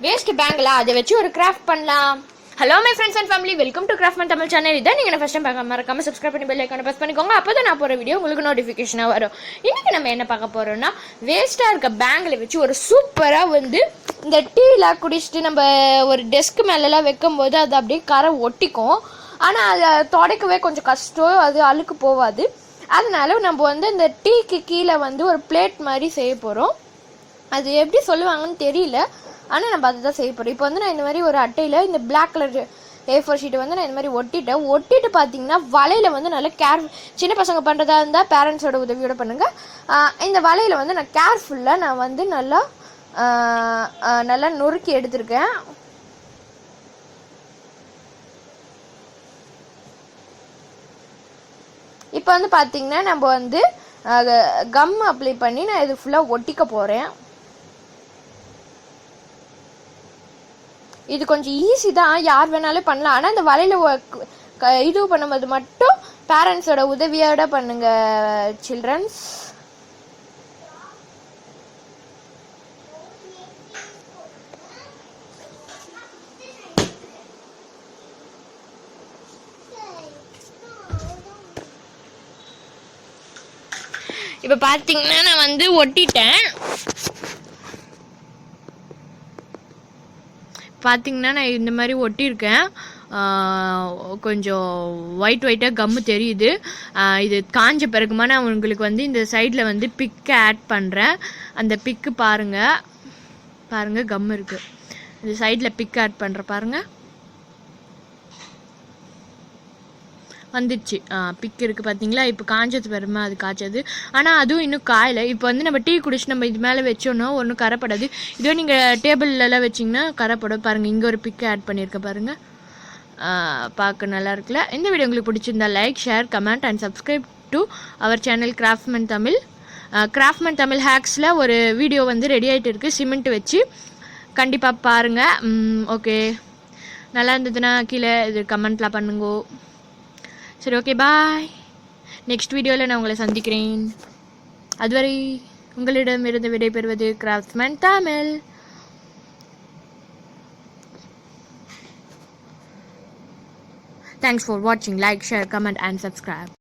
Waste பேங்கில் அதை வச்சு ஒரு கிராஃப்ட் பண்ணலாம். Hello my friends and family, welcome to craft Tamil channel. இதான் நீங்கள் ஃபர்ஸ்ட் டைம் பார்க்க மறக்காம சப்ஸ்கிரைப் பண்ணி பெல் ஐக்கானை ப்ரெஸ் பண்ணிக்கோங்க. அப்போ தான் நான் போகிற வீடியோ உங்களுக்கு நோட்டிஃபிகேஷனாக வரும். இன்றைக்கி நம்ம என்ன பார்க்க போகிறோம்னா, வேஸ்ட்டாக இருக்க பேங்கில் வச்சு ஒரு சூப்பராக இந்த டீலாம் குடிச்சிட்டு நம்ம ஒரு டெஸ்க் மேலெலாம் வைக்கும்போது அது அப்படியே கரை ஒட்டிக்கும். ஆனால் அதை துடைக்கவே கொஞ்சம் கஷ்டம், அது அழுக்கு போகாது. அதனால நம்ம இந்த டீக்கு கீழே ஒரு பிளேட் மாதிரி செய்ய போகிறோம். அது எப்படி சொல்லுவாங்கன்னு தெரியல, ஆனால் நம்ம அதை தான் செய்ய போகிறோம். இப்போ நான் இந்த மாதிரி ஒரு அட்டையில் இந்த பிளாக் கலர் A4 ஷீட்டை நான் இந்த மாதிரி ஒட்டிட்டு பார்த்தீங்கன்னா வலையில் நல்லா சின்ன பசங்க பண்ணுறதா இருந்தால் பேரண்ட்ஸோட உதவியோடு பண்ணுங்கள். இந்த வலையில் நான் கேர்ஃபுல்லாக நான் நல்லா நொறுக்கி எடுத்திருக்கேன். இப்போ பார்த்தீங்கன்னா நம்ம கம் அப்ளை பண்ணி நான் இது ஃபுல்லாக ஒட்டிக்க போகிறேன். இது கொஞ்சம் ஈஸி தான், யார் வேணாலும் பண்ணலாம். ஆனால் இந்த வலையில் இது பண்ணும்போது மட்டும் பேரண்ட்ஸோட உதவியோட பண்ணுங்க சில்ட்ரன்ஸ். இப்போ பார்த்தீங்கன்னா நான் ஒட்டிட்டேன். பார்த்தீங்கன்னா நான் இந்த மாதிரி ஒட்டியிருக்கேன். கொஞ்சம் ஒயிட்டாக கம்மு தெரியுது. இது காஞ்ச பிறகுமா நான் உங்களுக்கு இந்த சைடில் பிக்கை ஆட் பண்ணுறேன். அந்த பிக்கு பாருங்கள் கம்மு இருக்குது. இந்த சைடில் பிக் ஆட் பண்ணுறேன் பாருங்கள், வந்துடுச்சு. பிக் இருக்குது பார்த்தீங்களா. இப்போ காஞ்சது பெருமை அது காய்ச்சது, ஆனால் அதுவும் இன்னும் காயலை. இப்போ நம்ம டீ குடிச்சு நம்ம இது மேலே வச்சோன்னா ஒன்றும் கரைப்படாது. இதுவே நீங்கள் டேபிள்லலாம் வச்சிங்கன்னா கரைப்படும். பாருங்கள், இங்கே ஒரு பிக்கை ஆட் பண்ணியிருக்கேன் பாருங்கள், பார்க்க நல்லா இருக்குல்ல. இந்த வீடியோ உங்களுக்கு பிடிச்சிருந்தா like, share, comment and subscribe to our channel Craftman Tamil. Craftman Tamil ஹேக்ஸில் ஒரு வீடியோ ரெடி ஆகிட்டு இருக்குது சிமெண்ட் வச்சு, கண்டிப்பாக பாருங்கள். ஓகே, நல்லா இருந்ததுன்னா கீழே இது கமெண்ட்லாம் பண்ணுங்கோ. சரி, ஓகே, பாய். நெக்ஸ்ட் வீடியோவில் நான் உங்களை சந்திக்கிறேன். அதுவரை உங்களிடமிருந்து விடைபெறுவது craftsman Tamil. Thanks for watching. Like, share, comment and subscribe.